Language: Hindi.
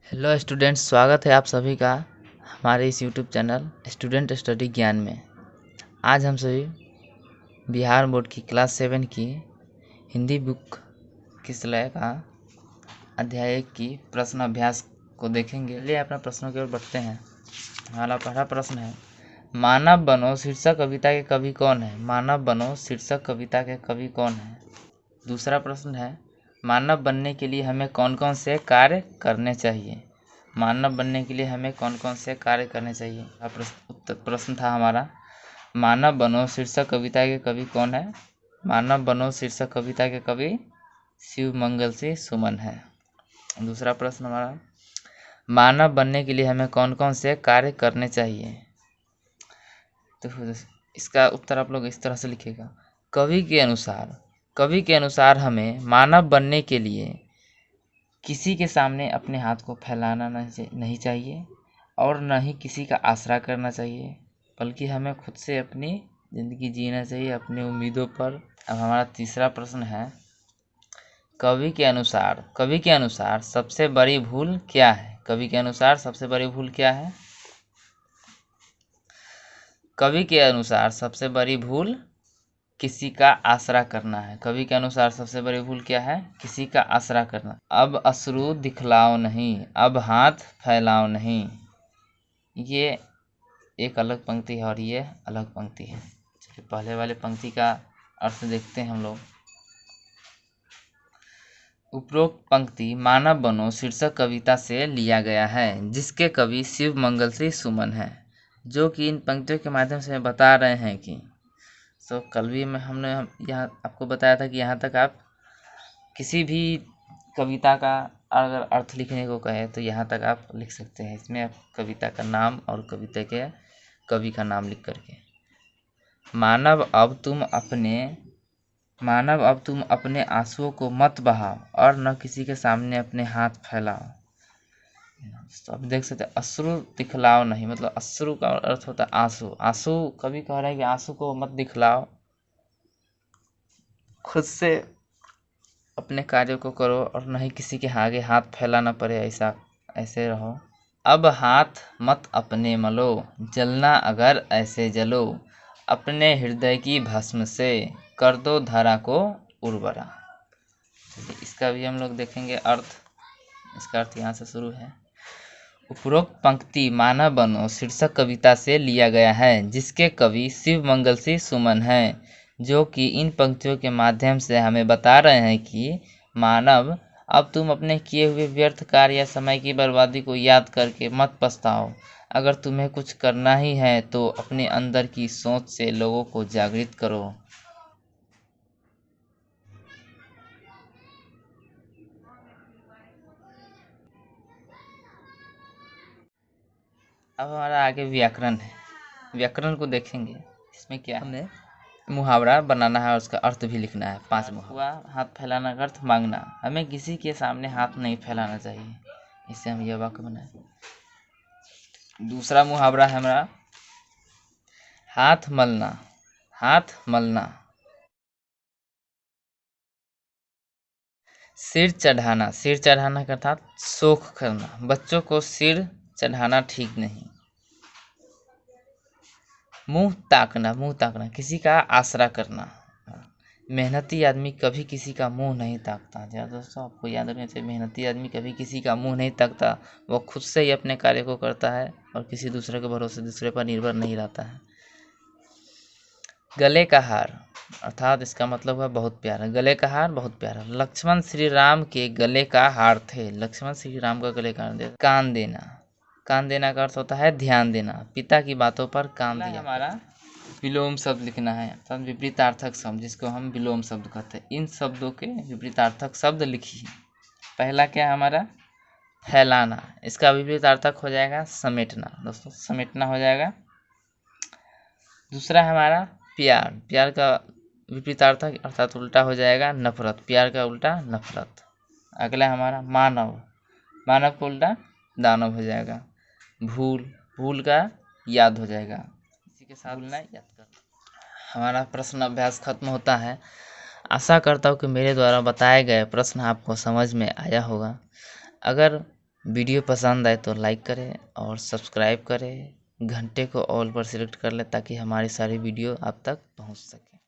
हेलो स्टूडेंट्स, स्वागत है आप सभी का हमारे इस यूट्यूब चैनल स्टूडेंट स्टडी ज्ञान में। आज हम सभी बिहार बोर्ड की क्लास 7 की हिंदी बुक की विषय का अध्याय 1 की प्रश्न अभ्यास को देखेंगे। चलिए अपना प्रश्नों की ओर बढ़ते हैं। हमारा पहला प्रश्न है, मानव बनो शीर्षक कविता के कवि कौन है? मानव बनो शीर्षक कविता के कवि कौन है? दूसरा प्रश्न है, मानव बनने के लिए हमें कौन कौन से कार्य करने चाहिए? मानव बनने के लिए हमें कौन कौन से कार्य करने चाहिए? प्रश्न था हमारा, मानव बनो शीर्षक कविता के कवि कौन है? मानव बनो शीर्षक कविता के कवि शिव मंगल सिंह सुमन है। दूसरा प्रश्न हमारा, मानव बनने के लिए हमें कौन कौन से कार्य करने चाहिए? तो इसका उत्तर आप लोग इस तरह से लिखिएगा, कवि के अनुसार हमें मानव बनने के लिए किसी के सामने अपने हाथ को फैलाना नहीं चाहिए और न ही किसी का आसरा करना चाहिए, बल्कि हमें खुद से अपनी ज़िंदगी जीना चाहिए अपनी उम्मीदों पर। अब हमारा तीसरा प्रश्न है, कवि के अनुसार सबसे बड़ी भूल क्या है? कवि के अनुसार सबसे बड़ी भूल क्या है? कवि के अनुसार सबसे बड़ी भूल किसी का आसरा करना है। कवि के अनुसार सबसे बड़ी भूल क्या है? किसी का आसरा करना। अब अश्रु दिखलाओ नहीं, अब हाथ फैलाओ नहीं, ये एक अलग पंक्ति है और ये अलग पंक्ति है। चलिए पहले वाले पंक्ति का अर्थ देखते हैं हम लोग। उपरोक्त पंक्ति मानव बनो शीर्षक कविता से लिया गया है, जिसके कवि शिव मंगल सिंह सुमन है। जो कि इन पंक्तियों के माध्यम से बता रहे हैं कि कल भी हमने यहाँ आपको बताया था कि यहाँ तक आप किसी भी कविता का अगर अर्थ लिखने को कहे तो यहाँ तक आप लिख सकते हैं। इसमें आप कविता का नाम और कविता के कवि का नाम लिख करके, मानव अब तुम अपने आंसुओं को मत बहाओ और न किसी के सामने अपने हाथ फैलाओ। तो अब देख सकते हैं, अश्रु दिखलाओ नहीं, मतलब अश्रु का अर्थ होता है आंसू। कवि कह रहा है कि आंसू को मत दिखलाओ, खुद से अपने कार्यों को करो और न ही किसी के आगे हाथ फैलाना पड़े, ऐसे रहो। अब हाथ मत अपने मलो, जलना अगर ऐसे जलो, अपने हृदय की भस्म से कर दो धरा को उर्वरा। इसका भी हम लोग देखेंगे अर्थ। इसका अर्थ यहाँ से शुरू है। उपरोक्त पंक्ति मानव बनो शीर्षक कविता से लिया गया है, जिसके कवि शिव मंगल सिंह सुमन है। जो कि इन पंक्तियों के माध्यम से हमें बता रहे हैं कि मानव अब तुम अपने किए हुए व्यर्थ कार्य या समय की बर्बादी को याद करके मत पछताओ। अगर तुम्हें कुछ करना ही है तो अपने अंदर की सोच से लोगों को जागृत करो। अब हमारा आगे व्याकरण है। व्याकरण को देखेंगे। इसमें क्या है, हमें मुहावरा बनाना है और उसका अर्थ भी लिखना है। 5 मुहावरा। हाथ फैलाना का अर्थ मांगना, हमें किसी के सामने हाथ नहीं फैलाना चाहिए, इससे हम यह वाक्य बनाए। दूसरा मुहावरा है हमारा हाथ मलना। सिर चढ़ाना का अर्थात शोक करना, बच्चों को सिर चढ़ाना ठीक नहीं। मुंह ताकना, किसी का आसरा करना। मेहनती आदमी कभी किसी का मुंह नहीं ताकता। दोस्तों आपको याद रखना चाहिए, मेहनती आदमी कभी किसी का मुंह नहीं ताकता, वो खुद से ही अपने कार्य को करता है और किसी दूसरे के भरोसे दूसरे पर निर्भर नहीं रहता है। गले का हार अर्थात इसका मतलब है बहुत प्यारा। गले का हार बहुत प्यारा। लक्ष्मण श्री राम के गले का हार थे। लक्ष्मण श्री राम का गले का हार। कान देना का अर्थ होता है ध्यान देना, पिता की बातों पर कान दिया। हमारा विलोम शब्द लिखना है, अर्थात विपरीतार्थक शब्द, जिसको हम विलोम शब्द कहते हैं। इन शब्दों के विपरीतार्थक शब्द लिखिए। पहला क्या है हमारा, फैलाना, इसका विपरीतार्थक हो जाएगा समेटना। दोस्तों समेटना हो जाएगा। दूसरा है हमारा प्यार का विपरीतार्थक अर्थात उल्टा हो जाएगा नफरत। प्यार का उल्टा नफरत। अगला हमारा मानव का उल्टा दानव हो जाएगा। भूल का याद हो जाएगा। इसी के साथ भूलना याद करना। हमारा प्रश्न अभ्यास खत्म होता है। आशा करता हूँ कि मेरे द्वारा बताए गए प्रश्न आपको समझ में आया होगा। अगर वीडियो पसंद आए तो लाइक करें और सब्सक्राइब करें, घंटे को ऑल पर सिलेक्ट कर लें ताकि हमारी सारी वीडियो आप तक पहुंच सके।